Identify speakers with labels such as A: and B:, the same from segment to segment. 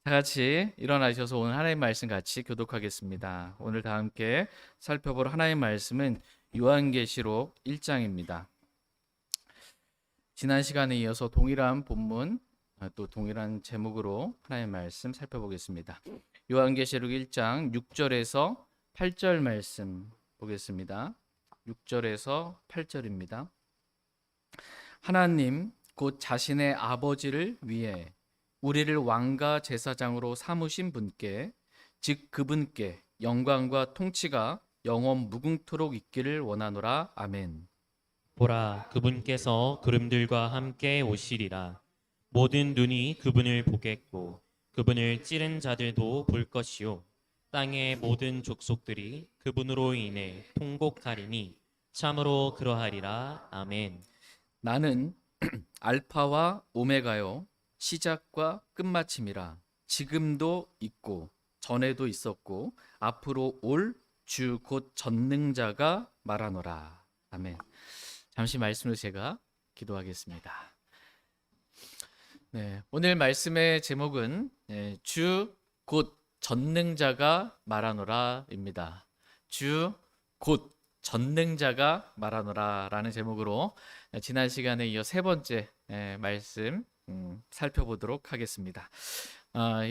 A: 다 같이 일어나셔서 오늘 하나님 말씀 같이 교독하겠습니다. 오늘 다 함께 살펴볼 하나님 말씀은 요한계시록 1장입니다. 지난 시간에 이어서 동일한 본문 또 동일한 제목으로 하나님 말씀 살펴보겠습니다. 요한계시록 1장 6절에서 8절 말씀 보겠습니다. 6절에서 8절입니다. 하나님 곧 자신의 아버지를 위해 우리를 왕과 제사장으로 삼으신 분께 즉 그분께 영광과 통치가 영원 무궁토록 있기를 원하노라. 아멘.
B: 보라, 그분께서 구름들과 함께 오시리라. 모든 눈이 그분을 보겠고 그분을 찌른 자들도 볼 것이요 땅의 모든 족속들이 그분으로 인해 통곡하리니 참으로 그러하리라. 아멘.
A: 나는 알파와 오메가요 시작과 끝마침이라. 지금도 있고 전에도 있었고 앞으로 올 주 곧 전능자가 말하노라. 아멘. 잠시 말씀을 제가 기도하겠습니다. 네, 오늘 말씀의 제목은 주 곧 전능자가 말하노라입니다. 주 곧 전능자가 말하노라라는 제목으로 지난 시간에 이어 세 번째 말씀 살펴보도록 하겠습니다.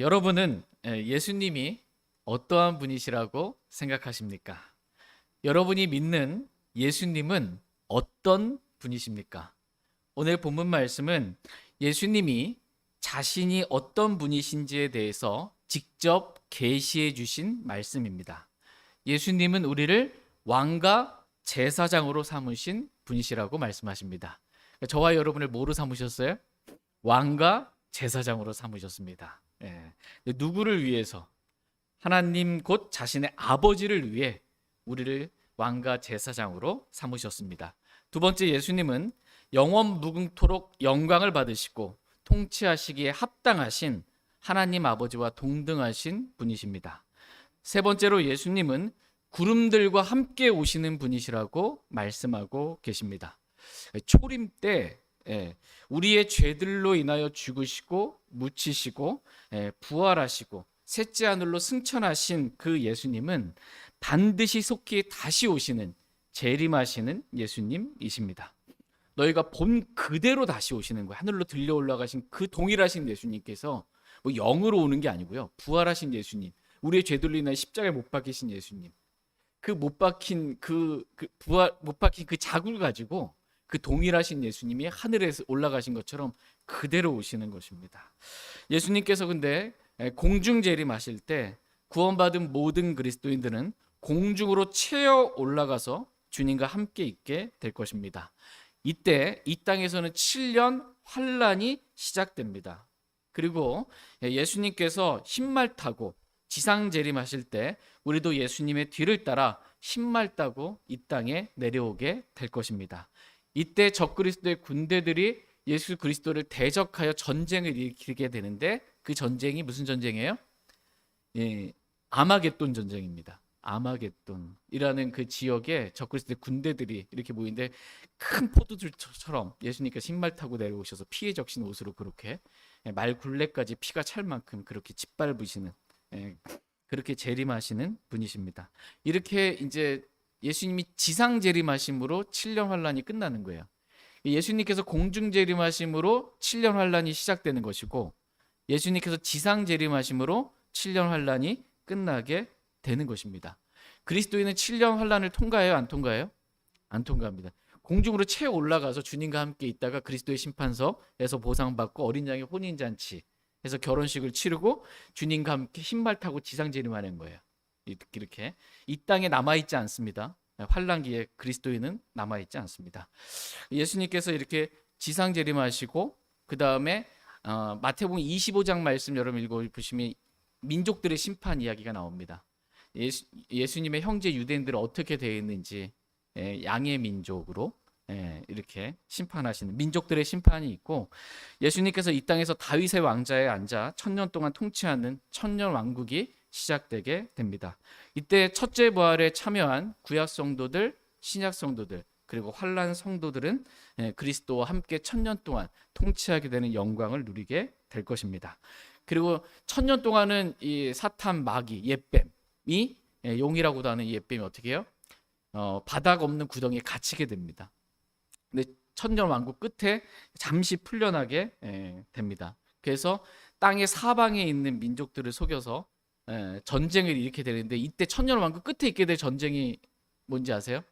A: 여러분은 예수님이 어떠한 분이시라고 생각하십니까? 여러분이 믿는 예수님은 어떤 분이십니까? 오늘 본문 말씀은 예수님이 자신이 어떤 분이신지에 대해서 직접 계시해 주신 말씀입니다. 예수님은 우리를 왕과 제사장으로 삼으신 분이시라고 말씀하십니다. 저와 여러분을 뭐로 삼으셨어요? 왕과 제사장으로 삼으셨습니다. 누구를 위해서? 하나님 곧 자신의 아버지를 위해 우리를 왕과 제사장으로 삼으셨습니다. 두 번째, 예수님은 영원 무궁토록 영광을 받으시고 통치하시기에 합당하신 하나님 아버지와 동등하신 분이십니다. 세 번째로, 예수님은 구름들과 함께 오시는 분이시라고 말씀하고 계십니다. 초림 때 우리의 죄들로 인하여 죽으시고 묻히시고 부활하시고 셋째 하늘로 승천하신 그 예수님은 반드시 속히 다시 오시는 재림하시는 예수님이십니다. 너희가 본 그대로 다시 오시는 거예요. 하늘로 들려 올라가신 그 동일하신 예수님께서 뭐 영으로 오는 게 아니고요. 부활하신 예수님, 우리의 죄들로 인하여 십자가에 못 박히신 예수님, 그 못 박힌 못 박힌 그 자국을 가지고 그 동일하신 예수님이 하늘에서 올라가신 것처럼 그대로 오시는 것입니다. 예수님께서 근데 공중 재림하실 때 구원받은 모든 그리스도인들은 공중으로 채어 올라가서 주님과 함께 있게 될 것입니다. 이때 이 땅에서는 7년 환란이 시작됩니다. 그리고 예수님께서 흰말 타고 지상 재림하실 때 우리도 예수님의 뒤를 따라 흰말 타고 이 땅에 내려오게 될 것입니다. 이때 적그리스도의 군대들이 예수 그리스도를 대적하여 전쟁을 일으키게 되는데 그 전쟁이 무슨 전쟁이에요? 아마겟돈 전쟁입니다. 아마겟돈이라는 그 지역에 적그리스도의 군대들이 이렇게 모이는데 큰 포도들처럼 예수님께서 흰말 타고 내려오셔서 피에 적신 옷으로 그렇게 말 굴레까지 피가 찰 만큼 그렇게 짓밟으시는 그렇게 재림하시는 분이십니다. 이렇게 이제 예수님이 지상 재림하심으로 7년 환란이 끝나는 거예요. 예수님께서 공중 재림하심으로 7년 환란이 시작되는 것이고 예수님께서 지상 재림하심으로 7년 환란이 끝나게 되는 것입니다. 그리스도인은 7년 환란을 통과해요, 안 통과해요? 안 통과합니다. 공중으로 채 올라가서 주님과 함께 있다가 그리스도의 심판서에서 보상받고 어린 양의 혼인잔치 해서 결혼식을 치르고 주님과 함께 흰말 타고 지상 재림하는 거예요. 이렇게 이 땅에 남아있지 않습니다. 환란기에 그리스도인은 남아있지 않습니다. 예수님께서 이렇게 지상 재림하시고 그 다음에 마태복음 25장 말씀 여러분 읽어보시면 민족들의 심판 이야기가 나옵니다. 예수님의 형제 유대인들은 어떻게 되어 있는지 양의 민족으로 이렇게 심판하시는 민족들의 심판이 있고 예수님께서 이 땅에서 다윗의 왕자에 앉아 1000년 동안 통치하는 천년 왕국이 시작되게 됩니다. 이때 첫째 부활에 참여한 구약 성도들, 신약 성도들 그리고 환란 성도들은 그리스도와 함께 1000년 동안 통치하게 되는 영광을 누리게 될 것입니다. 그리고 1000년 동안은 이 사탄 마귀 옛뱀이 용이라고도 하는 이 옛뱀이 어떻게 해요? 바닥 없는 구덩이에 갇히게 됩니다. 근데 천년 왕국 끝에 잠시 풀려나게 됩니다. 그래서 땅의 사방에 있는 민족들을 속여서 전쟁을 일으키게 되는데, 이때 천년 왕국 끝에 있게 될 전쟁이 뭔지 아세요?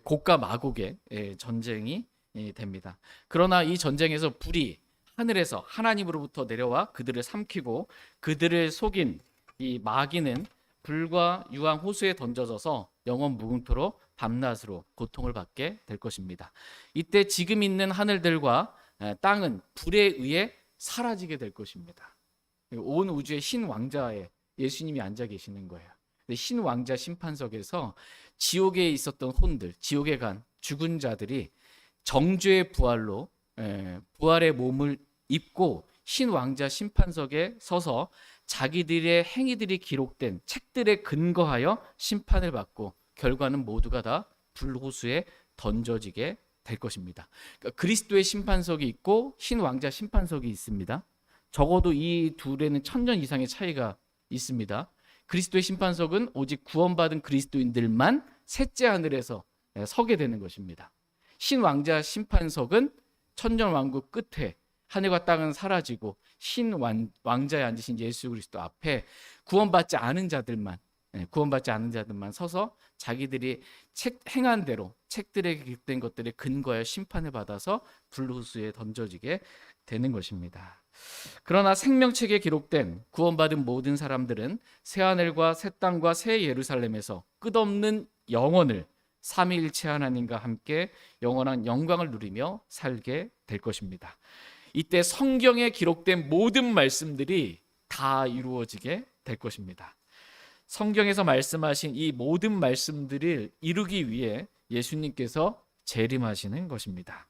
A: 곡과 마곡의 전쟁이 됩니다. 그러나 이 전쟁에서 불이 하늘에서 하나님으로부터 내려와 그들을 삼키고, 그들을 속인 이 마귀는 불과 유황 호수에 던져져서 영원 무궁토로 밤낮으로 고통을 받게 될 것입니다. 이때 지금 있는 하늘들과 땅은 불에 의해 사라지게 될 것입니다. 온 우주의 신 왕자에 예수님이 앉아 계시는 거예요. 신 왕자 심판석에서 지옥에 있었던 혼들, 지옥에 간 죽은 자들이 정죄의 부활로 부활의 몸을 입고 신 왕자 심판석에 서서 자기들의 행위들이 기록된 책들에 근거하여 심판을 받고, 결과는 모두가 다 불호수에 던져지게 될 것입니다. 그러니까 그리스도의 심판석이 있고 신 왕자 심판석이 있습니다. 적어도 이 둘에는 1000년 이상의 차이가 있습니다. 그리스도의 심판석은 오직 구원받은 그리스도인들만 셋째 하늘에서 서게 되는 것입니다. 신 왕자 심판석은 천년 왕국 끝에 하늘과 땅은 사라지고 신 왕자에 앉으신 예수 그리스도 앞에 구원받지 않은 자들만 서서 자기들이 행한 대로 책들에 기록된 것들에 근거하여 심판을 받아서 불호수에 던져지게 되는 것입니다. 그러나 생명책에 기록된 구원받은 모든 사람들은 새하늘과 새 땅과 새 예루살렘에서 끝없는 영원을 삼위일체 하나님과 함께 영원한 영광을 누리며 살게 될 것입니다. 이때 성경에 기록된 모든 말씀들이 다 이루어지게 될 것입니다. 성경에서 말씀하신 이 모든 말씀들을 이루기 위해 예수님께서 재림하시는 것입니다.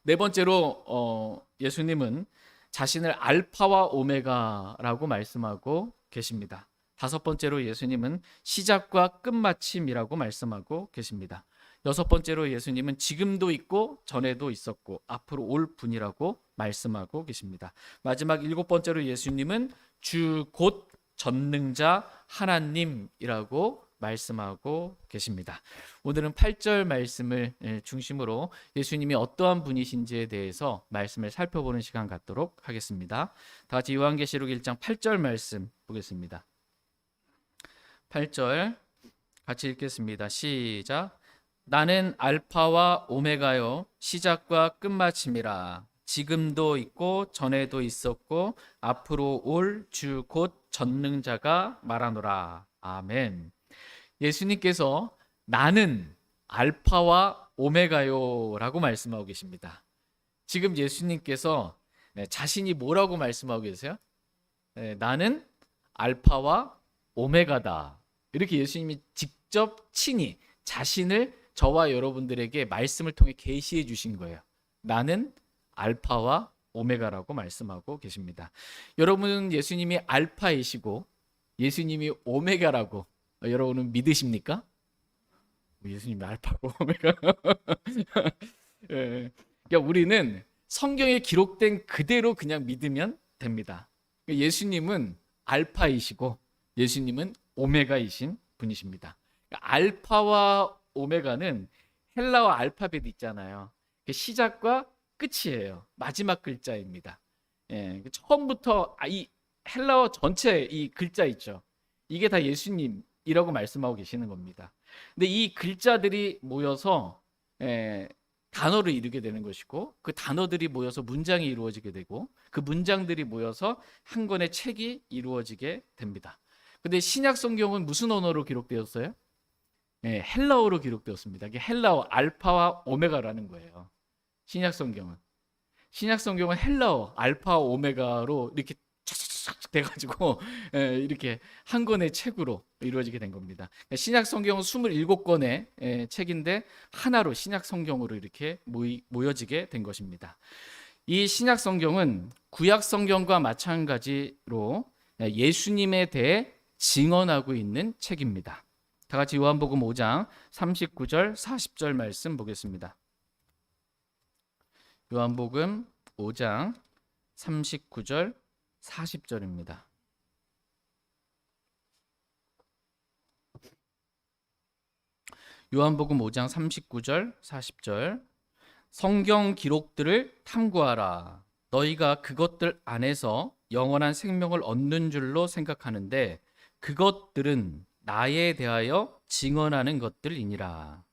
A: 네 번째로 예수님은 자신을 알파와 오메가라고 말씀하고 계십니다. 다섯 번째로 예수님은 시작과 끝마침이라고 말씀하고 계십니다. 여섯 번째로 예수님은 지금도 있고 전에도 있었고 앞으로 올 분이라고 말씀하고 계십니다. 마지막 일곱 번째로 예수님은 주 곧 전능자 하나님이라고 말씀하고 계십니다. 오늘은 8절 말씀을 중심으로 예수님이 어떠한 분이신지에 대해서 말씀을 살펴보는 시간 갖도록 하겠습니다. 다 같이 요한계시록 1장 8절 말씀 보겠습니다. 8절 같이 읽겠습니다. 시작. 나는 알파와 오메가요 시작과 끝마침이라. 지금도 있고 전에도 있었고 앞으로 올 주 곧 전능자가 말하노라. 아멘. 예수님께서 나는 알파와 오메가요 라고 말씀하고 계십니다. 지금 예수님께서 자신이 뭐라고 말씀하고 계세요? 나는 알파와 오메가다. 이렇게 예수님이 직접 친히 자신을 저와 여러분들에게 말씀을 통해 계시해 주신 거예요. 나는 알파와 오메가라고 말씀하고 계십니다. 여러분은 예수님이 알파이시고 예수님이 오메가라고 여러분은 믿으십니까? 예수님이 알파고 오메가. 그러니까 우리는 성경에 기록된 그대로 그냥 믿으면 됩니다. 예수님은 알파이시고 예수님은 오메가이신 분이십니다. 알파와 오메가는 헬라어 알파벳 있잖아요. 시작과 끝이에요. 마지막 글자입니다. 처음부터 이 헬라어 전체 이 글자 있죠. 이게 다 예수님이라고 말씀하고 계시는 겁니다. 근데 이 글자들이 모여서 단어를 이루게 되는 것이고, 그 단어들이 모여서 문장이 이루어지게 되고, 그 문장들이 모여서 한 권의 책이 이루어지게 됩니다. 근데 신약 성경은 무슨 언어로 기록되었어요? 헬라어로 기록되었습니다. 이게 헬라어 알파와 오메가라는 거예요. 신약 성경은 헬라어 알파 오메가로 이렇게 쫙쫙쫙 돼가지고 이렇게 한 권의 책으로 이루어지게 된 겁니다. 신약 성경은 27권의 책인데 하나로 신약 성경으로 이렇게 모여지게 된 것입니다. 이 신약 성경은 구약 성경과 마찬가지로 예수님에 대해 증언하고 있는 책입니다. 다 같이 요한복음 5장 39절 40절 말씀 보겠습니다. 요한복음 5장 39절 40절입니다. 요한복음 5장 39절, 40절. 성경 기록들을 탐구하라. 너희가 그것들 안에서 영원한 생명을 얻는 줄로 생각하는데 그것들은 나에 대하여 증언하는 것들이니라.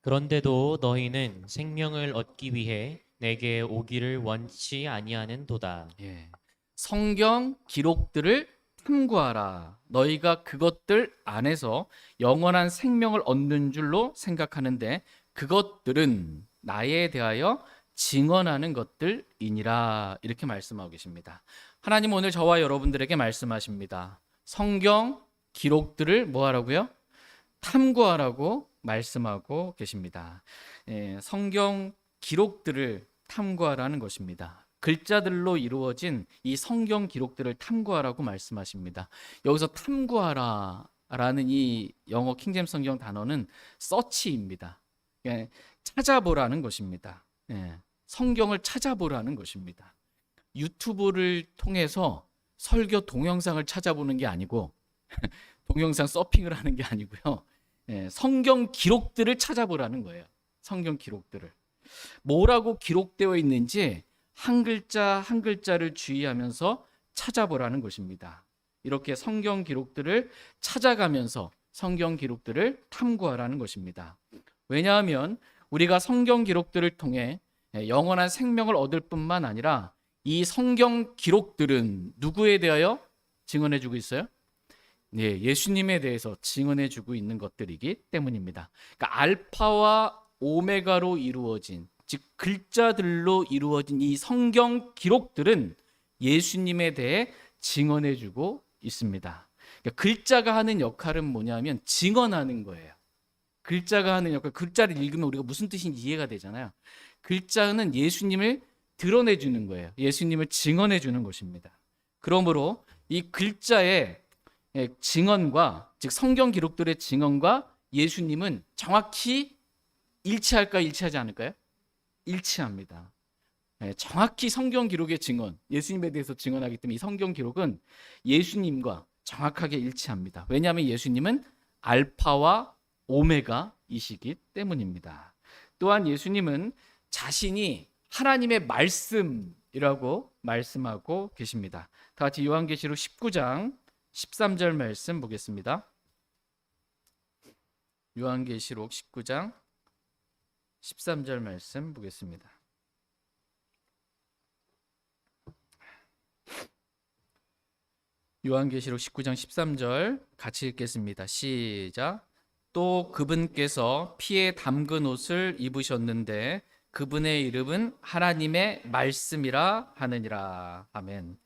B: 그런데도 너희는 생명을 얻기 위해 내게 오기를 원치 아니하는도다.
A: 예. 성경 기록들을 탐구하라. 너희가 그것들 안에서 영원한 생명을 얻는 줄로 생각하는데 그것들은 나에 대하여 증언하는 것들이니라. 이렇게 말씀하고 계십니다. 하나님 오늘 저와 여러분들에게 말씀하십니다. 성경 기록들을 뭐 하라고요? 탐구하라고 말씀하고 계십니다. 성경 기록들을 탐구하라는 것입니다. 글자들로 이루어진 이 성경 기록들을 탐구하라고 말씀하십니다. 여기서 탐구하라라는 이 영어 킹제임스 성경 단어는 서치입니다. 찾아보라는 것입니다. 성경을 찾아보라는 것입니다. 유튜브를 통해서 설교 동영상을 찾아보는 게 아니고 동영상 서핑을 하는 게 아니고요. 성경 기록들을 찾아보라는 거예요. 성경 기록들을. 뭐라고 기록되어 있는지 한 글자 한 글자를 주의하면서 찾아보라는 것입니다. 이렇게 성경 기록들을 찾아가면서 성경 기록들을 탐구하라는 것입니다. 왜냐하면 우리가 성경 기록들을 통해 영원한 생명을 얻을 뿐만 아니라 이 성경 기록들은 누구에 대하여 증언해주고 있어요? 네, 예수님에 대해서 증언해주고 있는 것들이기 때문입니다. 그러니까 알파와 오메가로 이루어진, 즉 글자들로 이루어진 이 성경 기록들은 예수님에 대해 증언해주고 있습니다. 그러니까 글자가 하는 역할은 뭐냐면 증언하는 거예요. 글자가 하는 역할, 글자를 읽으면 우리가 무슨 뜻인지 이해가 되잖아요. 글자는 예수님을 드러내주는 거예요. 예수님을 증언해주는 것입니다. 그러므로 이 글자의 증언과, 즉 성경 기록들의 증언과 예수님은 정확히 일치할까 일치하지 않을까요? 일치합니다. 정확히 성경 기록의 증언, 예수님에 대해서 증언하기 때문에 이 성경 기록은 예수님과 정확하게 일치합니다. 왜냐하면 예수님은 알파와 오메가이시기 때문입니다. 또한 예수님은 자신이 하나님의 말씀이라고 말씀하고 계십니다. 다 같이 요한계시록 19장 13절 말씀 보겠습니다. 요한계시록 19장 13절 말씀 보겠습니다. 요한계시록 19장 13절 같이 읽겠습니다. 시작. 또 그분께서 피에 담근 옷을 입으셨는데 그분의 이름은 하나님의 말씀이라 하느니라. 아멘.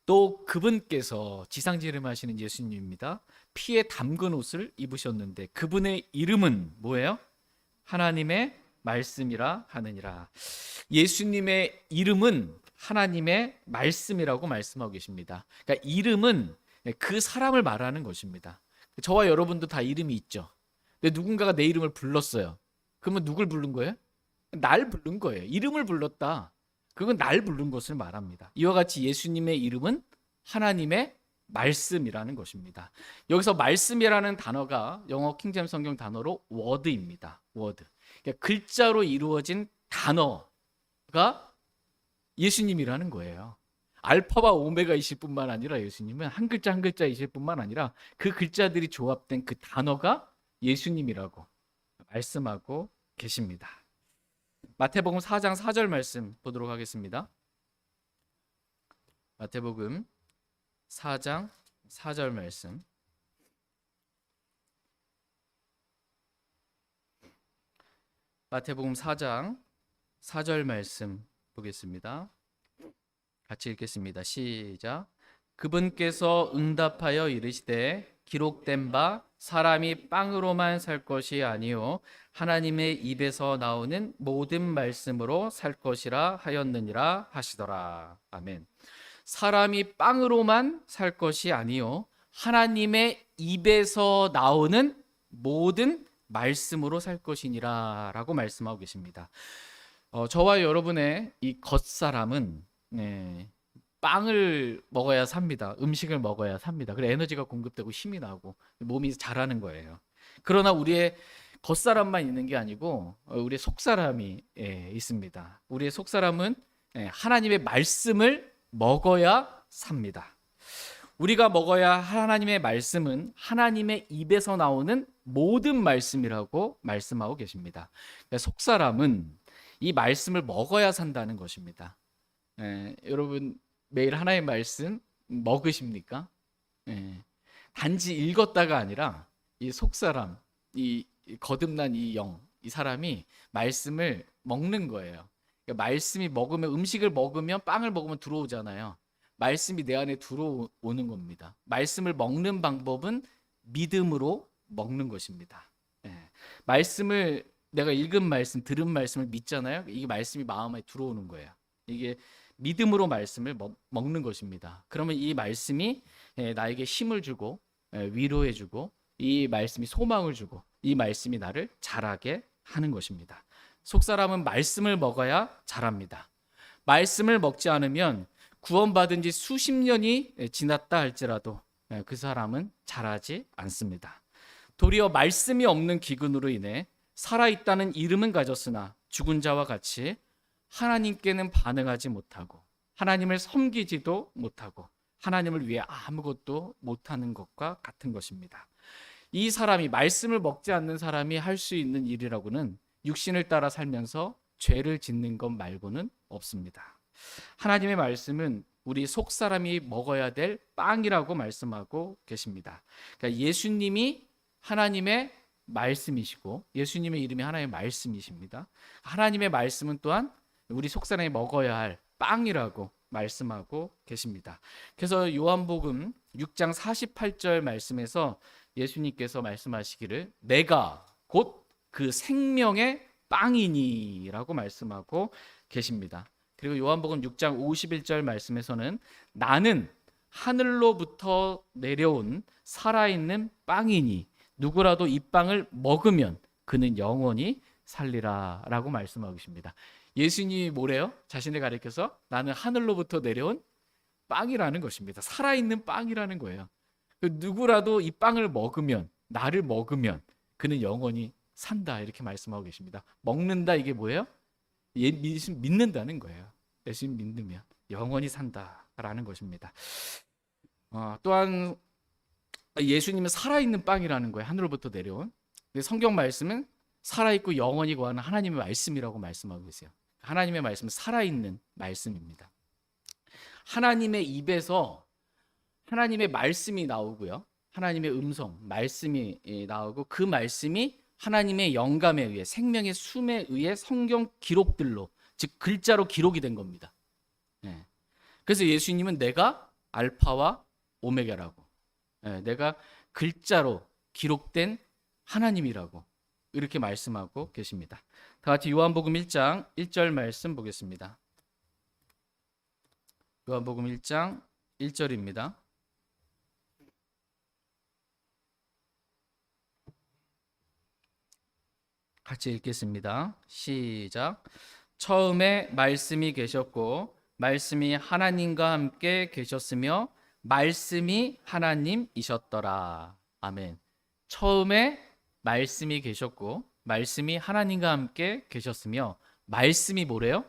A: 또 그분께서 지상지름하시는 예수님입니다. 피에 담근 옷을 입으셨는데 그분의 이름은 뭐예요? 하나님의 말씀이라 하느니라. 예수님의 이름은 하나님의 말씀이라고 말씀하고 계십니다. 그러니까 이름은 그 사람을 말하는 것입니다. 저와 여러분도 다 이름이 있죠. 근데 누군가가 내 이름을 불렀어요. 그러면 누굴 부른 거예요? 날 부른 거예요. 이름을 불렀다. 그건 날 부른 것을 말합니다. 이와 같이 예수님의 이름은 하나님의 말씀이라는 것입니다. 여기서 말씀이라는 단어가 영어 킹제임스 성경 단어로 word입니다. word. 그러니까 글자로 이루어진 단어가 예수님이라는 거예요. 알파와 오메가이실 뿐만 아니라 예수님은 한 글자 한 글자이실 뿐만 아니라 그 글자들이 조합된 그 단어가 예수님이라고 말씀하고 계십니다. 마태복음 4장 4절 말씀 보도록 하겠습니다. 마태복음 4장 4절 말씀. 마태복음 4장 4절 말씀 보겠습니다. 같이 읽겠습니다. 시작. 그분께서 응답하여 이르시되 기록된 바 사람이 빵으로만 살 것이 아니요 하나님의 입에서 나오는 모든 말씀으로 살 것이라 하였느니라 하시더라. 아멘. 사람이 빵으로만 살 것이 아니요 하나님의 입에서 나오는 모든 말씀으로 살 것이니라 라고 말씀하고 계십니다. 저와 여러분의 이 겉사람은 빵을 먹어야 삽니다. 음식을 먹어야 삽니다. 그래 에너지가 공급되고 힘이 나고 몸이 자라는 거예요. 그러나 우리의 겉사람만 있는 게 아니고 우리의 속사람이 있습니다. 우리의 속사람은 하나님의 말씀을 먹어야 삽니다. 우리가 먹어야 하나님의 말씀은 하나님의 입에서 나오는 모든 말씀이라고 말씀하고 계십니다. 속사람은 이 말씀을 먹어야 산다는 것입니다. 여러분 매일 하나님의 말씀 먹으십니까? 단지 읽었다가 아니라 이 속사람, 이 거듭난 이 영, 이 사람이 말씀을 먹는 거예요. 그러니까 말씀이 먹으면 음식을 먹으면 빵을 먹으면 들어오잖아요. 말씀이 내 안에 들어오는 겁니다. 말씀을 먹는 방법은 믿음으로 먹는 것입니다. 말씀을 내가 읽은 말씀, 들은 말씀을 믿잖아요. 이게 말씀이 마음에 들어오는 거예요. 이게 믿음으로 말씀을 먹는 것입니다. 그러면 이 말씀이 나에게 힘을 주고 위로해 주고 이 말씀이 소망을 주고 이 말씀이 나를 자라게 하는 것입니다. 속사람은 말씀을 먹어야 자랍니다. 말씀을 먹지 않으면 구원받은 지 수십 년이 지났다 할지라도 그 사람은 자라지 않습니다. 도리어 말씀이 없는 기근으로 인해 살아있다는 이름은 가졌으나 죽은 자와 같이 하나님께는 반응하지 못하고 하나님을 섬기지도 못하고 하나님을 위해 아무것도 못하는 것과 같은 것입니다. 이 사람이 말씀을 먹지 않는 사람이 할 수 있는 일이라고는 육신을 따라 살면서 죄를 짓는 것 말고는 없습니다. 하나님의 말씀은 우리 속사람이 먹어야 될 빵이라고 말씀하고 계십니다. 그러니까 예수님이 하나님의 말씀이시고 예수님의 이름이 하나님의 말씀이십니다. 하나님의 말씀은 또한 우리 속사람이 먹어야 할 빵이라고 말씀하고 계십니다. 그래서 요한복음 6장 48절 말씀에서 예수님께서 말씀하시기를 내가 곧 그 생명의 빵이니라고 말씀하고 계십니다. 그리고 요한복음 6장 51절 말씀에서는 나는 하늘로부터 내려온 살아있는 빵이니 누구라도 이 빵을 먹으면 그는 영원히 살리라 라고 말씀하고 계십니다. 예수님이 뭐래요? 자신을 가리켜서 나는 하늘로부터 내려온 빵이라는 것입니다. 살아있는 빵이라는 거예요. 누구라도 이 빵을 먹으면 나를 먹으면 그는 영원히 산다 이렇게 말씀하고 계십니다. 먹는다 이게 뭐예요? 믿는다는 거예요. 예수님 믿으면 영원히 산다라는 것입니다. 또한 예수님은 살아있는 빵이라는 거예요. 하늘로부터 내려온. 근데 성경 말씀은 살아있고 영원히 거하는 하나님의 말씀이라고 말씀하고 계세요. 하나님의 말씀은 살아있는 말씀입니다. 하나님의 입에서 하나님의 말씀이 나오고요. 하나님의 음성, 말씀이 나오고 그 말씀이 하나님의 영감에 의해 생명의 숨에 의해 성경 기록들로 즉 글자로 기록이 된 겁니다. 그래서 예수님은 내가 알파와 오메가라고 내가 글자로 기록된 하나님이라고 이렇게 말씀하고 계십니다. 다 같이 요한복음 1장 1절 말씀 보겠습니다. 요한복음 1장 1절입니다. 같이 읽겠습니다. 시작. 처음에 말씀이 계셨고 말씀이 하나님과 함께 계셨으며 말씀이 하나님이셨더라. 아멘. 처음에 말씀이 계셨고 말씀이 하나님과 함께 계셨으며 말씀이 뭐래요?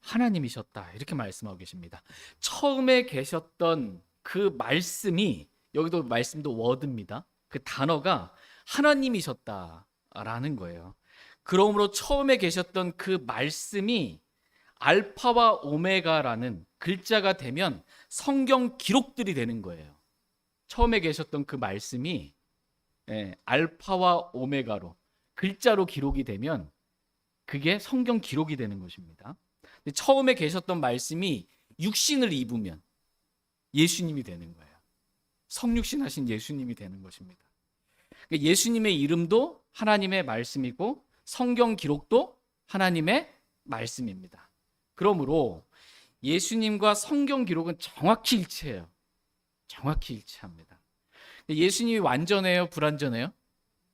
A: 하나님이셨다. 이렇게 말씀하고 계십니다. 처음에 계셨던 그 말씀이 여기도 말씀도 워드입니다. 그 단어가 하나님이셨다라는 거예요. 그러므로 처음에 계셨던 그 말씀이 알파와 오메가라는 글자가 되면 성경 기록들이 되는 거예요. 처음에 계셨던 그 말씀이 알파와 오메가로 글자로 기록이 되면 그게 성경 기록이 되는 것입니다. 근데 처음에 계셨던 말씀이 육신을 입으면 예수님이 되는 거예요. 성육신 하신 예수님이 되는 것입니다. 그러니까 예수님의 이름도 하나님의 말씀이고 성경 기록도 하나님의 말씀입니다. 그러므로 예수님과 성경 기록은 정확히 일치해요. 정확히 일치합니다. 예수님이 완전해요? 불완전해요?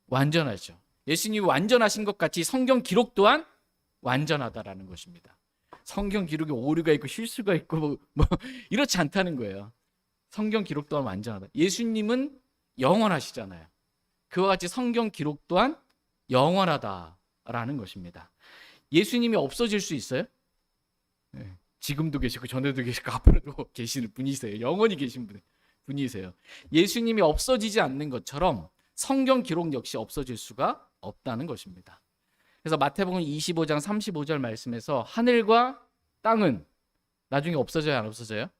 A: 완전하죠. 예수님이 완전하신 것 같이 성경 기록 또한 완전하다라는 것입니다. 성경 기록에 오류가 있고 실수가 있고 뭐 이렇지 않다는 거예요. 성경 기록 또한 완전하다. 예수님은 영원하시잖아요. 그와 같이 성경 기록 또한 영원하다라는 것입니다. 예수님이 없어질 수 있어요? 네. 지금도 계시고 전에도 계시고 앞으로도 계시는 분이세요. 영원히 계신 분이세요. 예수님이 없어지지 않는 것처럼 성경 기록 역시 없어질 수가 없다는 것입니다. 그래서 마태복음 25장 35절 말씀에서 하늘과 땅은 나중에 없어져요, 안 없어져요?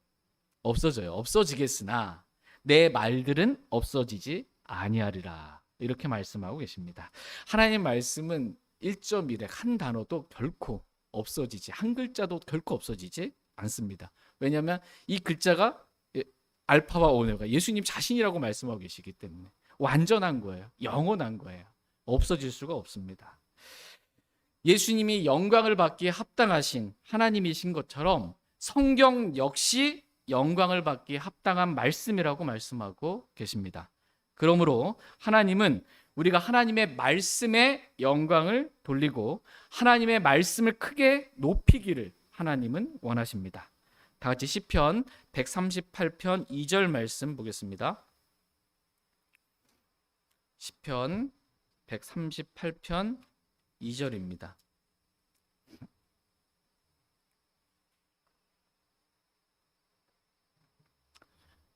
A: 없어져요. 없어지겠으나 내 말들은 없어지지 아니하리라. 이렇게 말씀하고 계십니다. 하나님 말씀은 1.1의 한 단어도 결코 없어지지, 한 글자도 결코 없어지지 않습니다. 왜냐하면 이 글자가 알파와 오메가, 예수님 자신이라고 말씀하고 계시기 때문에 완전한 거예요. 영원한 거예요. 없어질 수가 없습니다. 예수님이 영광을 받기에 합당하신 하나님이신 것처럼 성경 역시 영광을 받기에 합당한 말씀이라고 말씀하고 계십니다. 그러므로 하나님은 우리가 하나님의 말씀에 영광을 돌리고 하나님의 말씀을 크게 높이기를 하나님은 원하십니다. 다 같이 시편 138편 2절 말씀 보겠습니다. 시편 138편 2절입니다.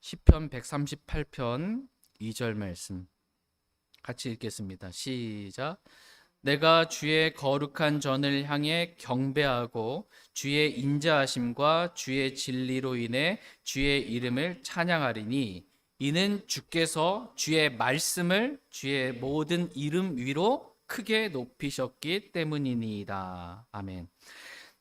A: 시편 138편 2절 말씀 같이 읽겠습니다. 시작. 내가 주의 거룩한 전을 향해 경배하고 주의 인자하심과 주의 진리로 인해 주의 이름을 찬양하리니 이는 주께서 주의 말씀을 주의 모든 이름 위로 크게 높이셨기 때문이니이다. 아멘.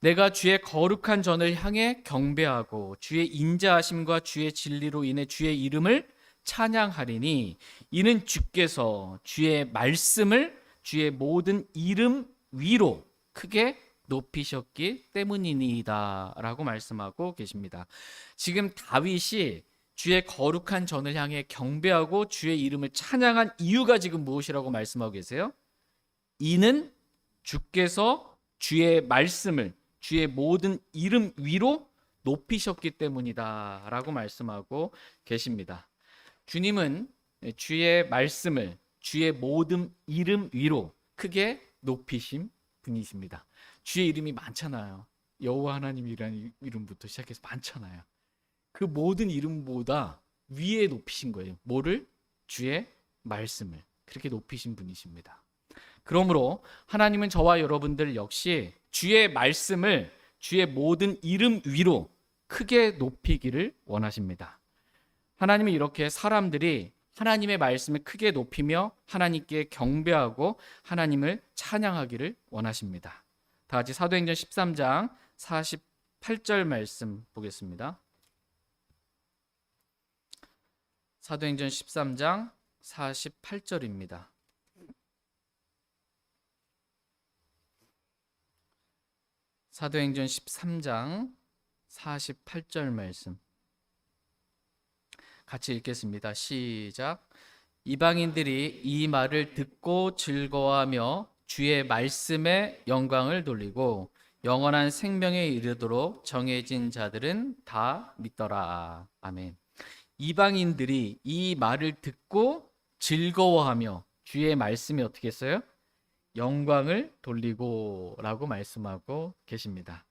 A: 내가 주의 거룩한 전을 향해 경배하고 주의 인자하심과 주의 진리로 인해 주의 이름을 찬양하리니 이는 주께서 주의 말씀을 주의 모든 이름 위로 크게 높이셨기 때문이니이다 라고 말씀하고 계십니다. 지금 다윗이 주의 거룩한 전을 향해 경배하고 주의 이름을 찬양한 이유가 지금 무엇이라고 말씀하고 계세요? 이는 주께서 주의 말씀을 주의 모든 이름 위로 높이셨기 때문이다 라고 말씀하고 계십니다. 주님은 주의 말씀을 주의 모든 이름 위로 크게 높이신 분이십니다. 주의 이름이 많잖아요. 여호와 하나님이라는 이름부터 시작해서 많잖아요. 그 모든 이름보다 위에 높이신 거예요. 뭐를? 주의 말씀을 그렇게 높이신 분이십니다. 그러므로 하나님은 저와 여러분들 역시 주의 말씀을 주의 모든 이름 위로 크게 높이기를 원하십니다. 하나님은 이렇게 사람들이 하나님의 말씀을 크게 높이며 하나님께 경배하고 하나님을 찬양하기를 원하십니다. 다 같이 사도행전 13장 48절 말씀 보겠습니다. 사도행전 13장 48절입니다. 사도행전 13장 48절 말씀 같이 읽겠습니다. 시작. 이방인들이 이 말을 듣고 즐거워하며 주의 말씀에 영광을 돌리고 영원한 생명에 이르도록 정해진 자들은 다 믿더라. 아멘. 이방인들이 이 말을 듣고 즐거워하며 주의 말씀이 어떻게 했어요? 영광을 돌리고 라고 말씀하고 계십니다.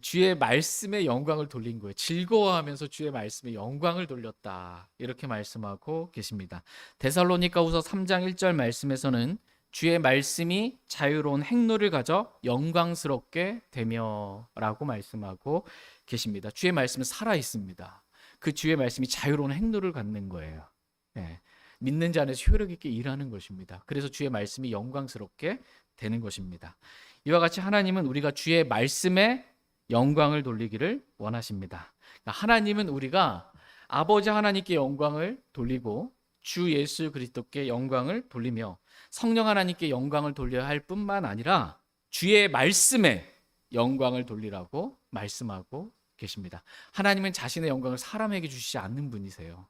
A: 주의 말씀에 영광을 돌린 거예요. 즐거워하면서 주의 말씀에 영광을 돌렸다. 이렇게 말씀하고 계십니다. 데살로니가후서 3장 1절 말씀에서는 주의 말씀이 자유로운 행로를 가져 영광스럽게 되며 라고 말씀하고 계십니다. 주의 말씀은 살아있습니다. 그 주의 말씀이 자유로운 행로를 갖는 거예요. 네. 믿는 자 안에서 효력 있게 일하는 것입니다. 그래서 주의 말씀이 영광스럽게 되는 것입니다. 이와 같이 하나님은 우리가 주의 말씀에 영광을 돌리기를 원하십니다. 하나님은 우리가 아버지 하나님께 영광을 돌리고 주 예수 그리스도께 영광을 돌리며 성령 하나님께 영광을 돌려야 할 뿐만 아니라 주의 말씀에 영광을 돌리라고 말씀하고 계십니다. 하나님은 자신의 영광을 사람에게 주시지 않는 분이세요.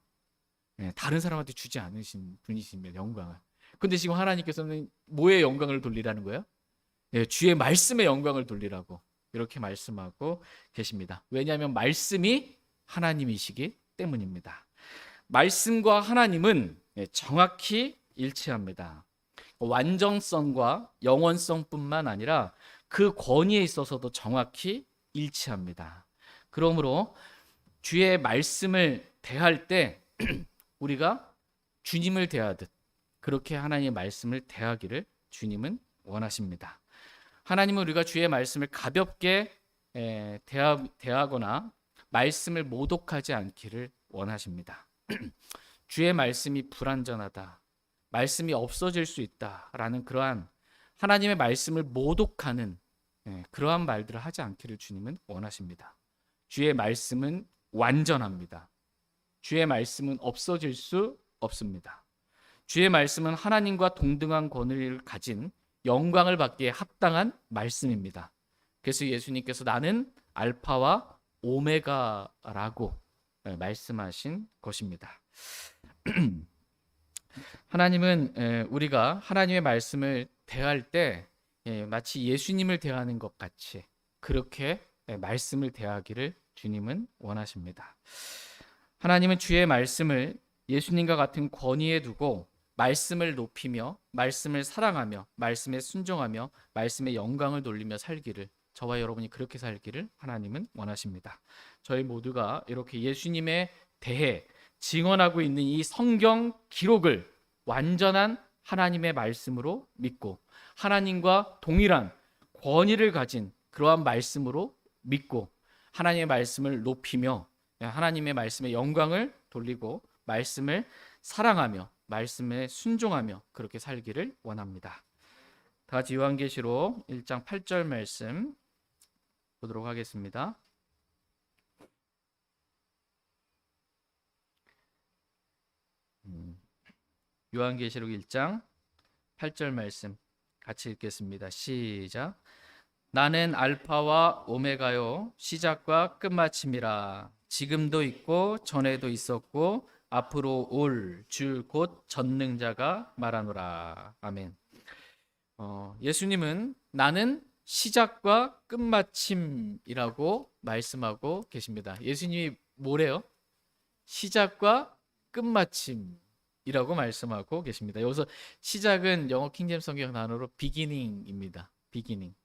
A: 다른 사람한테 주지 않으신 분이십니다. 영광을. 근데 지금 하나님께서는 뭐에 영광을 돌리라는 거예요? 주의 말씀에 영광을 돌리라고 이렇게 말씀하고 계십니다. 왜냐하면 말씀이 하나님이시기 때문입니다. 말씀과 하나님은 정확히 일치합니다. 완전성과 영원성뿐만 아니라 그 권위에 있어서도 정확히 일치합니다. 그러므로 주의 말씀을 대할 때 우리가 주님을 대하듯 그렇게 하나님의 말씀을 대하기를 주님은 원하십니다. 하나님은 우리가 주의 말씀을 가볍게 대하거나 말씀을 모독하지 않기를 원하십니다. 주의 말씀이 불완전하다, 말씀이 없어질 수 있다라는 그러한 하나님의 말씀을 모독하는 그러한 말들을 하지 않기를 주님은 원하십니다. 주의 말씀은 완전합니다. 주의 말씀은 없어질 수 없습니다. 주의 말씀은 하나님과 동등한 권위를 가진 영광을 받기에 합당한 말씀입니다. 그래서 예수님께서 나는 알파와 오메가라고 말씀하신 것입니다. 하나님은 우리가 하나님의 말씀을 대할 때 마치 예수님을 대하는 것 같이 그렇게 말씀을 대하기를 주님은 원하십니다. 하나님은 주의 말씀을 예수님과 같은 권위에 두고 말씀을 높이며 말씀을 사랑하며 말씀에 순종하며 말씀의 영광을 돌리며 살기를, 저와 여러분이 그렇게 살기를 하나님은 원하십니다. 저희 모두가 이렇게 예수님에 대해 증언하고 있는 이 성경 기록을 완전한 하나님의 말씀으로 믿고 하나님과 동일한 권위를 가진 그러한 말씀으로 믿고 하나님의 말씀을 높이며 하나님의 말씀의 영광을 돌리고 말씀을 사랑하며 말씀에 순종하며 그렇게 살기를 원합니다. 다 같이 요한계시록 1장 8절 말씀 보도록 하겠습니다. 요한계시록 1장 8절 말씀 같이 읽겠습니다. 시작. 나는 알파와 오메가요 시작과 끝마침이라. 지금도 있고 전에도 있었고 앞으로 올 주 곧 전능자가 말하노라. 아멘. 예수님은 나는 시작과 끝마침이라고 말씀하고 계십니다. 예수님이 뭐래요? 시작과 끝마침이라고 말씀하고 계십니다. 여기서 시작은 영어 킹제임스 성경 단어로 beginning입니다. beginning.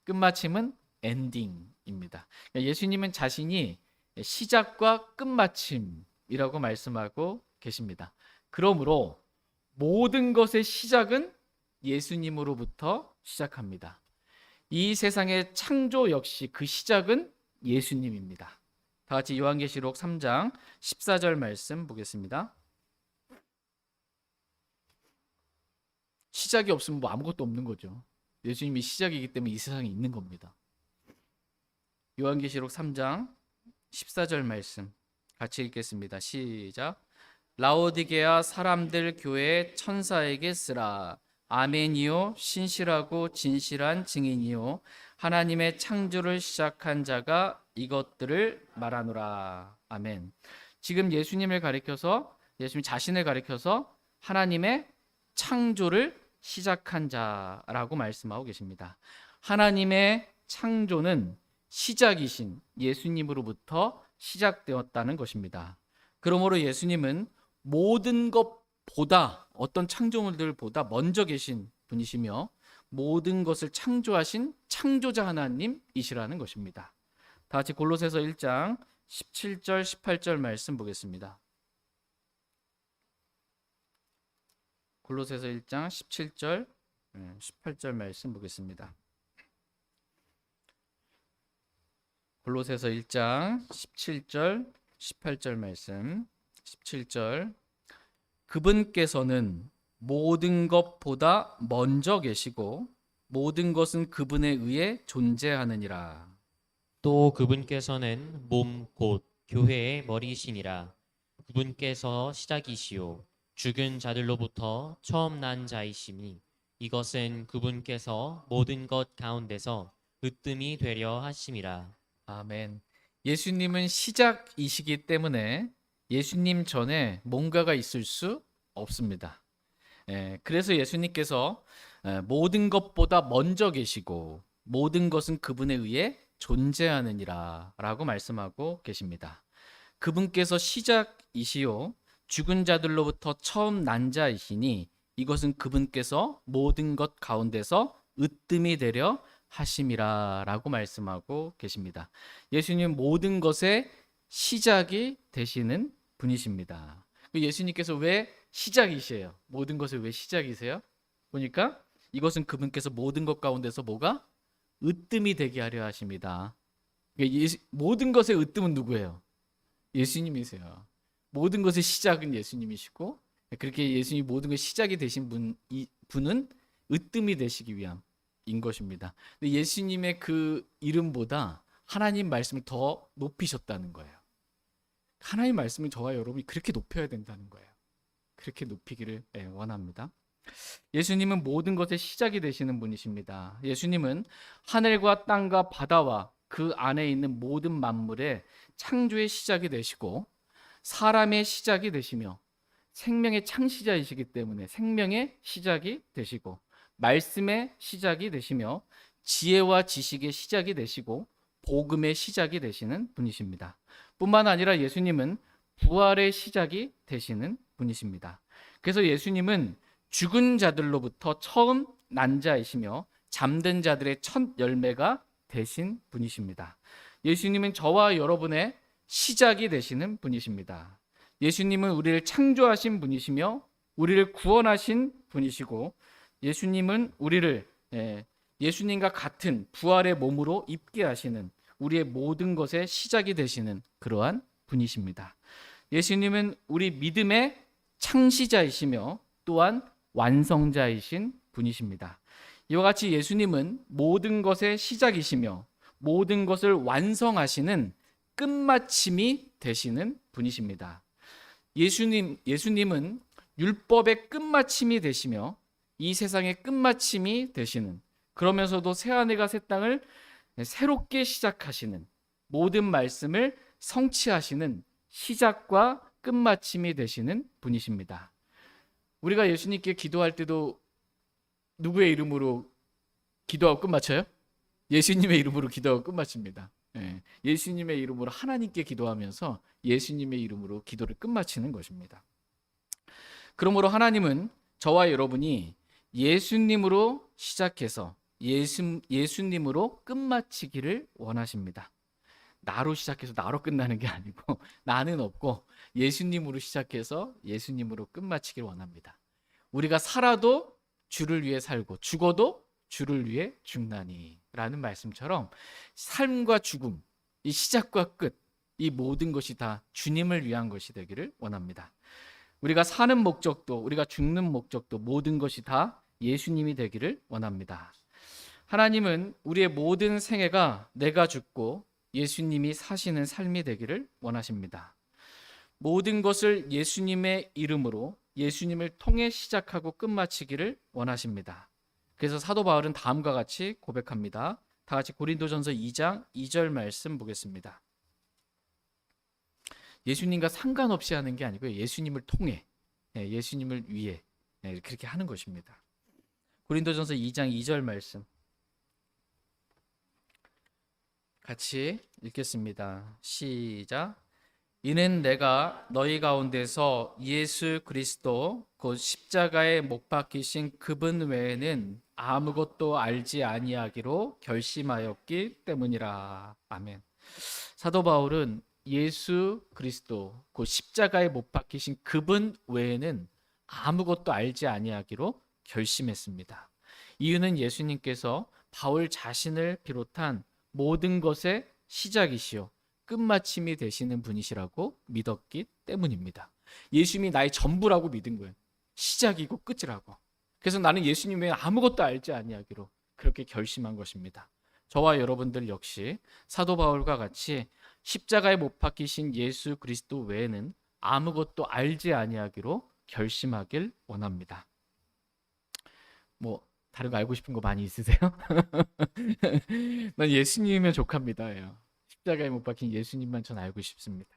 A: 끝마침은 ending입니다. 예수님은 자신이 시작과 끝마침이라고 말씀하고 계십니다. 그러므로 모든 것의 시작은 예수님으로부터 시작합니다. 이 세상의 창조 역시 그 시작은 예수님입니다. 다 같이 요한계시록 3장 14절 말씀 보겠습니다. 시작이 없으면 뭐 아무것도 없는 거죠. 예수님이 시작이기 때문에 이 세상에 있는 겁니다. 요한계시록 3장 14절 말씀 같이 읽겠습니다. 시작. 라오디게아 사람들 교회 천사에게 쓰라. 아멘이요 신실하고 진실한 증인이요 하나님의 창조를 시작한 자가 이것들을 말하노라. 아멘. 지금 예수님을 가리켜서, 예수님 자신을 가리켜서 하나님의 창조를 시작한 자라고 말씀하고 계십니다. 하나님의 창조는 시작이신 예수님으로부터 시작되었다는 것입니다. 그러므로 예수님은 모든 것보다, 어떤 창조물들보다 먼저 계신 분이시며 모든 것을 창조하신 창조자 하나님이시라는 것입니다. 다 같이 골로새서 1장 17절 18절 말씀 보겠습니다. 골로새서 1장 17절 18절 말씀 보겠습니다. 골로새서 1장 17절 18절 말씀. 17절. 그분께서는 모든 것보다 먼저 계시고 모든 것은 그분에 의해 존재하느니라.
B: 또 그분께서는 몸 곧 교회의 머리이시니라. 그분께서 시작이시요 죽은 자들로부터 처음 난 자이시니 이것은 그분께서 모든 것 가운데서 으뜸이 되려 하심이라.
A: 아멘. 예수님은 시작이시기 때문에 예수님 전에 뭔가가 있을 수 없습니다. 그래서 예수님께서 모든 것보다 먼저 계시고 모든 것은 그분에 의해 존재하느니라 라고 말씀하고 계십니다. 그분께서 시작이시요 죽은 자들로부터 처음 난 자이시니 이것은 그분께서 모든 것 가운데서 으뜸이 되려 하심이라 라고 말씀하고 계십니다. 예수님 모든 것의 시작이 되시는 분이십니다. 예수님께서 왜 시작이세요? 모든 것의 왜 시작이세요? 보니까 이것은 그분께서 모든 것 가운데서 뭐가 으뜸이 되게 하려 하십니다. 모든 것의 으뜸은 누구예요? 예수님이세요. 모든 것의 시작은 예수님이시고 그렇게 예수님이 모든 것의 시작이 되신 분은 으뜸이 되시기 위함인 것입니다. 근데 예수님의 그 이름보다 하나님 말씀을 더 높이셨다는 거예요. 하나님 말씀을 저와 여러분이 그렇게 높여야 된다는 거예요. 그렇게 높이기를 원합니다. 예수님은 모든 것의 시작이 되시는 분이십니다. 예수님은 하늘과 땅과 바다와 그 안에 있는 모든 만물의 창조의 시작이 되시고 사람의 시작이 되시며 생명의 창시자이시기 때문에 생명의 시작이 되시고 말씀의 시작이 되시며 지혜와 지식의 시작이 되시고 복음의 시작이 되시는 분이십니다. 뿐만 아니라 예수님은 부활의 시작이 되시는 분이십니다. 그래서 예수님은 죽은 자들로부터 처음 난 자이시며 잠든 자들의 첫 열매가 되신 분이십니다. 예수님은 저와 여러분의 시작이 되시는 분이십니다. 예수님은 우리를 창조하신 분이시며 우리를 구원하신 분이시고 예수님은 우리를 예수님과 같은 부활의 몸으로 입게 하시는 우리의 모든 것의 시작이 되시는 그러한 분이십니다. 예수님은 우리 믿음의 창시자이시며 또한 완성자이신 분이십니다. 이와 같이 예수님은 모든 것의 시작이시며 모든 것을 완성하시는 끝마침이 되시는 분이십니다. 예수님은 율법의 끝마침이 되시며 이 세상의 끝마침이 되시는 그러면서도 새하늘과 새 땅을 새롭게 시작하시는 모든 말씀을 성취하시는 시작과 끝마침이 되시는 분이십니다. 우리가 예수님께 기도할 때도 누구의 이름으로 기도하고 끝마쳐요? 예수님의 이름으로 기도하고 끝마칩니다. 예수님의 이름으로 하나님께 기도하면서 예수님의 이름으로 기도를 끝마치는 것입니다. 그러므로 하나님은 저와 여러분이 예수님으로 시작해서 예수님으로 끝마치기를 원하십니다. 나로 시작해서 나로 끝나는 게 아니고 나는 없고 예수님으로 시작해서 예수님으로 끝마치기를 원합니다. 우리가 살아도 주를 위해 살고 죽어도 주를 위해 죽나니 라는 말씀처럼 삶과 죽음, 이 시작과 끝, 이 모든 것이 다 주님을 위한 것이 되기를 원합니다. 우리가 사는 목적도 우리가 죽는 목적도 모든 것이 다 예수님이 되기를 원합니다. 하나님은 우리의 모든 생애가 내가 죽고 예수님이 사시는 삶이 되기를 원하십니다. 모든 것을 예수님의 이름으로 예수님을 통해 시작하고 끝마치기를 원하십니다. 그래서 사도 바울은 다음과 같이 고백합니다. 다 같이 고린도전서 2장 2절 말씀 보겠습니다. 예수님과 상관없이 하는 게 아니고요. 예수님을 통해, 예수님을 위해 그렇게 하는 것입니다. 고린도전서 2장 2절 말씀 같이 읽겠습니다. 시작. 이는 내가 너희 가운데서 예수 그리스도 곧 십자가에 못 박히신 그분 외에는 아무것도 알지 아니하기로 결심하였기 때문이라. 아멘. 사도 바울은 예수 그리스도 곧 십자가에 못 박히신 그분 외에는 아무것도 알지 아니하기로 결심했습니다. 이유는 예수님께서 바울 자신을 비롯한 모든 것의 시작이시요 끝마침이 되시는 분이시라고 믿었기 때문입니다. 예수님이 나의 전부라고 믿은 거예요. 시작이고 끝이라고. 그래서 나는 예수님 외에 아무것도 알지 아니하기로 그렇게 결심한 것입니다. 저와 여러분들 역시 사도 바울과 같이 십자가에 못 박히신 예수 그리스도 외에는 아무것도 알지 아니하기로 결심하길 원합니다. 다른 거 알고 싶은 거 많이 있으세요? 난 예수님이면 족합니다. 십자가에 못 박힌 예수님만 전 알고 싶습니다.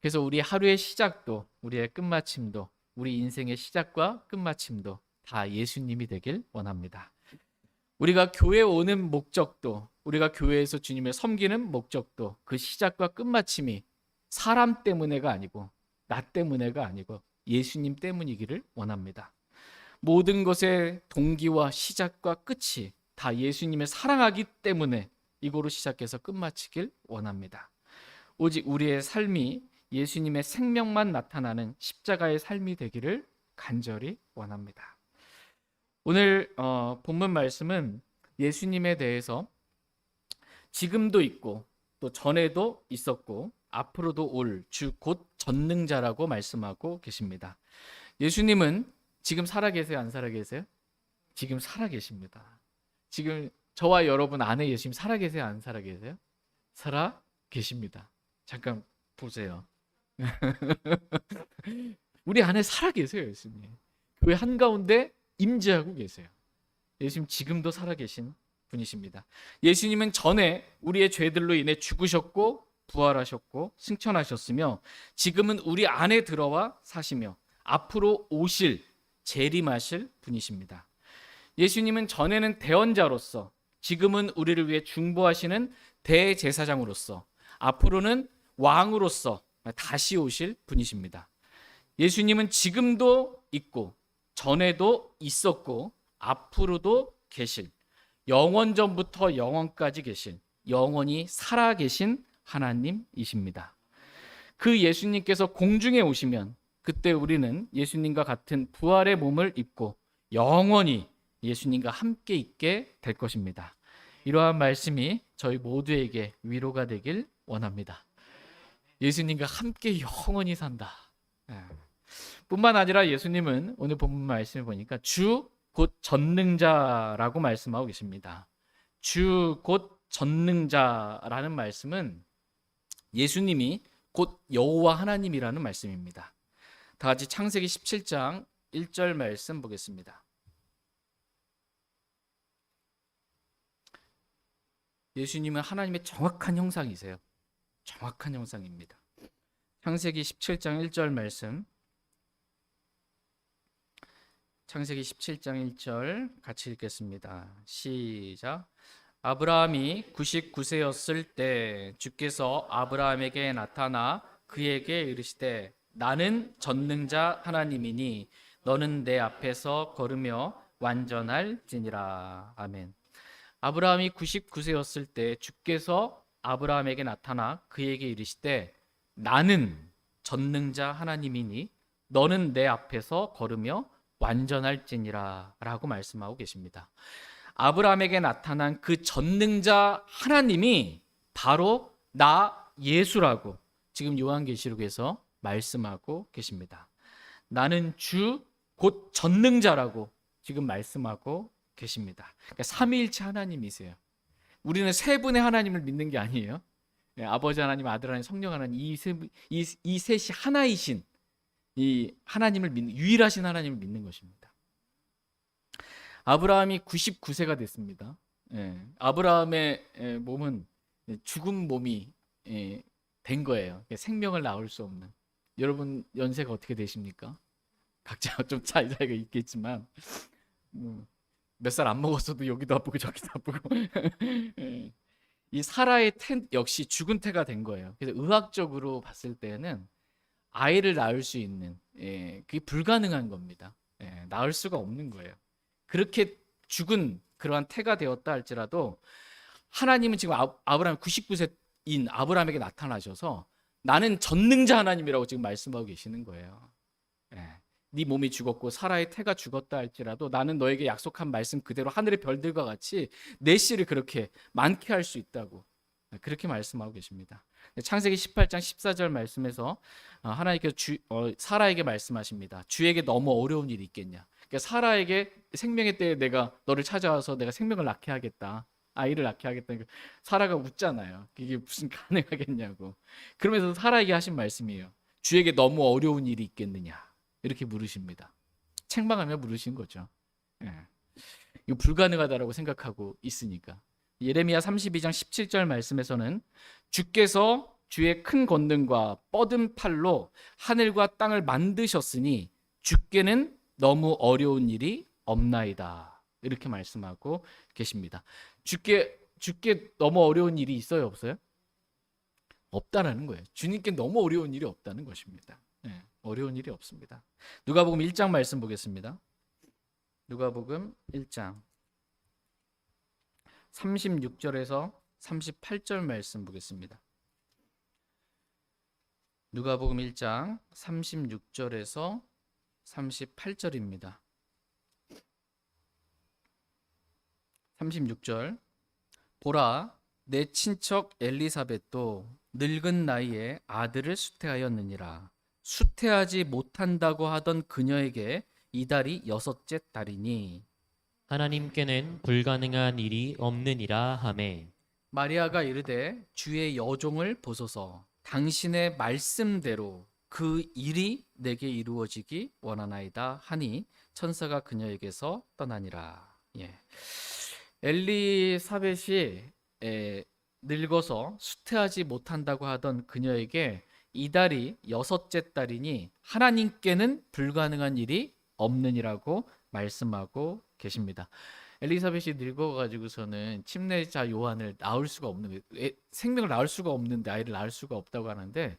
A: 그래서 우리 하루의 시작도 우리의 끝마침도 우리 인생의 시작과 끝마침도 다 예수님이 되길 원합니다. 우리가 교회 오는 목적도, 우리가 교회에서 주님을 섬기는 목적도, 그 시작과 끝마침이 사람 때문에가 아니고 나 때문에가 아니고 예수님 때문이기를 원합니다. 모든 것의 동기와 시작과 끝이 다 예수님을 사랑하기 때문에 이거로 시작해서 끝마치길 원합니다. 오직 우리의 삶이 예수님의 생명만 나타나는 십자가의 삶이 되기를 간절히 원합니다. 오늘 본문 말씀은 예수님에 대해서 지금도 있고 또 전에도 있었고 앞으로도 올 주 곧 전능자라고 말씀하고 계십니다. 예수님은 지금 살아계세요? 안 살아계세요? 지금 살아계십니다. 지금 저와 여러분 안에 예수님 살아계세요? 안 살아계세요? 살아계십니다. 잠깐 보세요. 우리 안에 살아계세요. 예수님. 교회 한가운데 임재하고 계세요. 예수님 지금도 살아계신 분이십니다. 예수님은 전에 우리의 죄들로 인해 죽으셨고 부활하셨고 승천하셨으며 지금은 우리 안에 들어와 사시며 앞으로 오실 재림하실 분이십니다. 예수님은 전에는 대언자로서 지금은 우리를 위해 중보하시는 대제사장으로서 앞으로는 왕으로서 다시 오실 분이십니다. 예수님은 지금도 있고 전에도 있었고 앞으로도 계실 영원전부터 영원까지 계신 영원히 살아계신 하나님이십니다. 그 예수님께서 공중에 오시면 그때 우리는 예수님과 같은 부활의 몸을 입고 영원히 예수님과 함께 있게 될 것입니다. 이러한 말씀이 저희 모두에게 위로가 되길 원합니다. 예수님과 함께 영원히 산다. 뿐만 아니라 예수님은 오늘 본문 말씀을 보니까 주 곧 전능자라고 말씀하고 계십니다. 주 곧 전능자라는 말씀은 예수님이 곧 여호와 하나님이라는 말씀입니다. 다 같이 창세기 17장 1절 말씀 보겠습니다. 예수님은 하나님의 정확한 형상이세요. 정확한 형상입니다. 창세기 17장 1절 말씀. 창세기 17장 1절 같이 읽겠습니다. 시작. 아브라함이 99세였을 때 주께서 아브라함에게 나타나 그에게 이르시되 나는 전능자 하나님이니 너는 내 앞에서 걸으며 완전할지니라. 아멘. 아브라함이 99세였을 때 주께서 아브라함에게 나타나 그에게 이르시되 나는 전능자 하나님이니 너는 내 앞에서 걸으며 완전할지니라 라고 말씀하고 계십니다. 아브라함에게 나타난 그 전능자 하나님이 바로 나 예수라고 지금 요한계시록에서 말씀하고 계십니다. 나는 주 곧 전능자라고 지금 말씀하고 계십니다. 그러니까 삼위일체 하나님이세요. 우리는 세 분의 하나님을 믿는 게 아니에요. 아버지 하나님, 아들 하나님, 성령 하나님 이 셋이 하나이신 이 하나님을 믿는 유일하신 하나님을 믿는 것입니다. 아브라함이 99세가 됐습니다. 아브라함의 몸은 죽은 몸이 된 거예요. 생명을 낳을 수 없는. 여러분 연세가 어떻게 되십니까? 각자 좀 차이가 있겠지만 몇 살 안 먹었어도 여기도 아프고 저기도 아프고 이 사라의 태 역시 죽은 태가 된 거예요. 그래서 의학적으로 봤을 때는 아이를 낳을 수 있는 그게 불가능한 겁니다. 낳을 수가 없는 거예요. 그렇게 죽은 그러한 태가 되었다 할지라도 하나님은 지금 아브라함 99세인 아브라함에게 나타나셔서 나는 전능자 하나님이라고 지금 말씀하고 계시는 거예요. 네 몸이 죽었고 사라의 태가 죽었다 할지라도 나는 너에게 약속한 말씀 그대로 하늘의 별들과 같이 내 씨를 그렇게 많게 할 수 있다고 그렇게 말씀하고 계십니다. 창세기 18장 14절 말씀에서 하나님께서 사라에게 말씀하십니다. 주에게 너무 어려운 일이 있겠냐. 그러니까 사라에게 생명의 때에 내가 너를 찾아와서 내가 생명을 낳게 하겠다. 아이를 낳게 하겠다. 사라가 웃잖아요. 이게 무슨 가능하겠냐고. 그러면서 사라에게 하신 말씀이에요. 주에게 너무 어려운 일이 있겠느냐. 이렇게 물으십니다. 책망하며 물으신 거죠. 이거 불가능하다라고 생각하고 있으니까. 예레미야 32장 17절 말씀에서는 주께서 주의 큰 권능과 뻗은 팔로 하늘과 땅을 만드셨으니 주께는 너무 어려운 일이 없나이다 이렇게 말씀하고 계십니다. 주께 너무 어려운 일이 있어요, 없어요? 없다라는 거예요. 주님께 너무 어려운 일이 없다는 것입니다. 네, 어려운 일이 없습니다. 누가복음 1장 말씀 보겠습니다. 누가복음 1장 36절에서 38절 말씀 보겠습니다. 누가복음 1장 36절에서 38절입니다. 36절 보라 내 친척 엘리사벳도 늙은 나이에 아들을 수태하였느니라. 수태하지 못한다고 하던 그녀에게 이달이 6째 달이니
B: 하나님께는 불가능한 일이 없느니라 하매
A: 마리아가 이르되 주의 여종을 보소서 당신의 말씀대로 그 일이 내게 이루어지기 원하나이다 하니 천사가 그녀에게서 떠나니라. 예. 엘리사벳이 늙어서 수태하지 못한다고 하던 그녀에게 이달이 6째 달이니 하나님께는 불가능한 일이 없느니라고 말씀하고 계십니다. 엘리사벳이 늙어가지고서는 침례자 요한을 낳을 수가 없는 생명을 낳을 수가 없는데 아이를 낳을 수가 없다고 하는데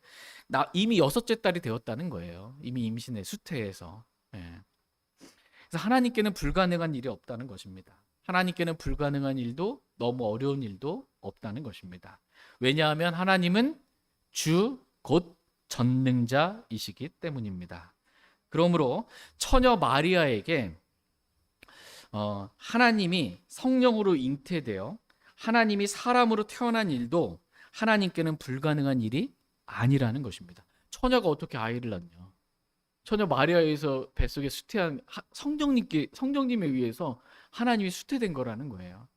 A: 이미 6째 달이 되었다는 거예요. 이미 임신해 수태해서. 예. 그래서 하나님께는 불가능한 일이 없다는 것입니다. 하나님께는 불가능한 일도 너무 어려운 일도 없다는 것입니다. 왜냐하면 하나님은 주 곧 전능자이시기 때문입니다. 그러므로 처녀 마리아에게 하나님이 성령으로 잉태되어 하나님이 사람으로 태어난 일도 하나님께는 불가능한 일이 아니라는 것입니다. 처녀가 어떻게 아이를 낳냐? 처녀 마리아에서 뱃속에 수태한 성령님에 의해서 하나님이 수태된 거라는 거예요.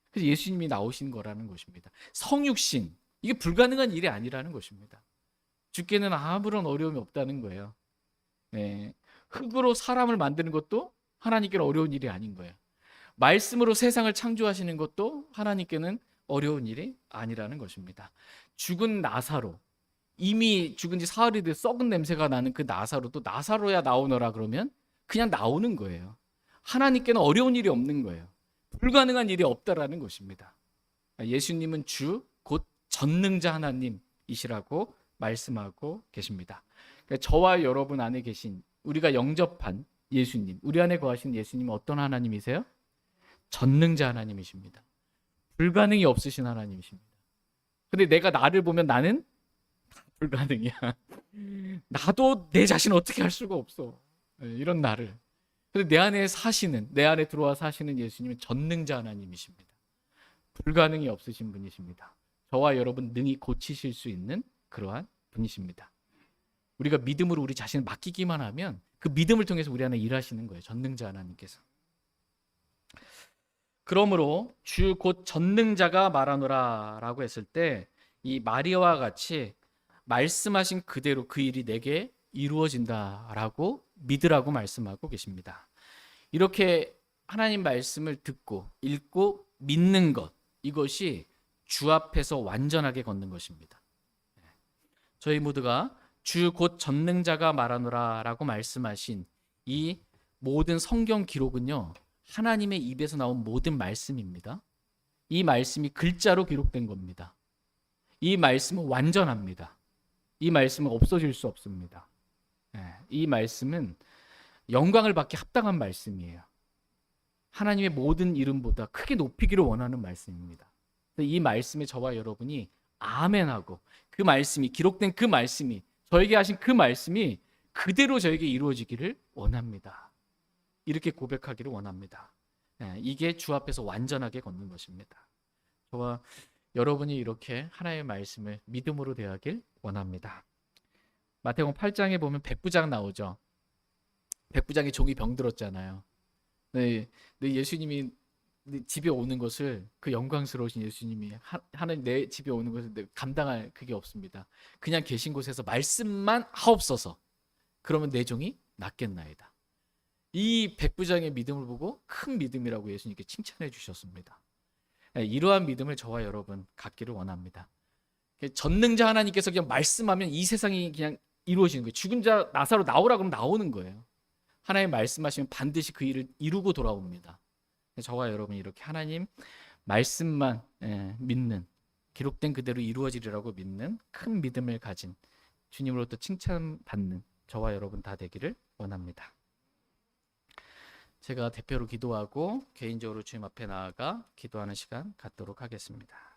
A: 그래서 예수님이 나오신 거라는 것입니다. 성육신, 이게 불가능한 일이 아니라는 것입니다. 주께는 아무런 어려움이 없다는 거예요. 네. 흙으로 사람을 만드는 것도 하나님께는 어려운 일이 아닌 거예요. 말씀으로 세상을 창조하시는 것도 하나님께는 어려운 일이 아니라는 것입니다. 죽은 나사로, 이미 죽은 지 사흘이 돼 썩은 냄새가 나는 그 나사로도 나사로야 나오너라 그러면 그냥 나오는 거예요. 하나님께는 어려운 일이 없는 거예요. 불가능한 일이 없다라는 것입니다. 예수님은 주 곧 전능자 하나님이시라고 말씀하고 계십니다. 그러니까 저와 여러분 안에 계신 우리가 영접한 예수님, 우리 안에 거하신 예수님은 어떤 하나님이세요? 전능자 하나님이십니다. 불가능이 없으신 하나님이십니다. 근데 내가 나를 보면 나는 불가능이야. 나도 내 자신 어떻게 할 수가 없어. 이런 나를. 근데 내 안에 들어와 사시는 예수님은 전능자 하나님이십니다. 불가능이 없으신 분이십니다. 저와 여러분 능히 고치실 수 있는 그러한 분이십니다. 우리가 믿음으로 우리 자신을 맡기기만 하면 그 믿음을 통해서 우리 안에 일하시는 거예요. 전능자 하나님께서. 그러므로 주 곧 전능자가 말하노라 라고 했을 때 이 마리아와 같이 말씀하신 그대로 그 일이 내게 이루어진다라고 믿으라고 말씀하고 계십니다. 이렇게 하나님 말씀을 듣고 읽고 믿는 것, 이것이 주 앞에서 완전하게 걷는 것입니다. 저희 모두가 주 곧 전능자가 말하노라 라고 말씀하신 이 모든 성경 기록은요, 하나님의 입에서 나온 모든 말씀입니다. 이 말씀이 글자로 기록된 겁니다. 이 말씀은 완전합니다. 이 말씀은 없어질 수 없습니다. 이 말씀은 영광을 받기 합당한 말씀이에요. 하나님의 모든 이름보다 크게 높이기를 원하는 말씀입니다. 이 말씀에 저와 여러분이 아멘하고 그 말씀이 기록된 그 말씀이 저에게 하신 그 말씀이 그대로 저에게 이루어지기를 원합니다. 이렇게 고백하기를 원합니다. 이게 주 앞에서 완전하게 걷는 것입니다. 저와 여러분이 이렇게 하나님의 말씀을 믿음으로 대하길 원합니다. 마태복음 8장에 보면 백부장 나오죠. 백부장이 종이 병들었잖아요. 네, 예수님이 집에 오는 것을, 그 영광스러우신 예수님이 하나님 내 집에 오는 것을 감당할 그게 없습니다. 그냥 계신 곳에서 말씀만 하옵소서. 그러면 내 종이 낫겠나이다. 이 백부장의 믿음을 보고 큰 믿음이라고 예수님께 칭찬해 주셨습니다. 이러한 믿음을 저와 여러분 갖기를 원합니다. 전능자 하나님께서 그냥 말씀하면 이 세상이 그냥 이루어지는 거예요. 죽은 자 나사로 나오라 그러면 나오는 거예요. 하나님 말씀하시면 반드시 그 일을 이루고 돌아옵니다. 저와 여러분이 이렇게 하나님 말씀만 믿는, 기록된 그대로 이루어지리라고 믿는 큰 믿음을 가진, 주님으로부터 칭찬받는 저와 여러분 다 되기를 원합니다. 제가 대표로 기도하고 개인적으로 주님 앞에 나아가 기도하는 시간 갖도록 하겠습니다.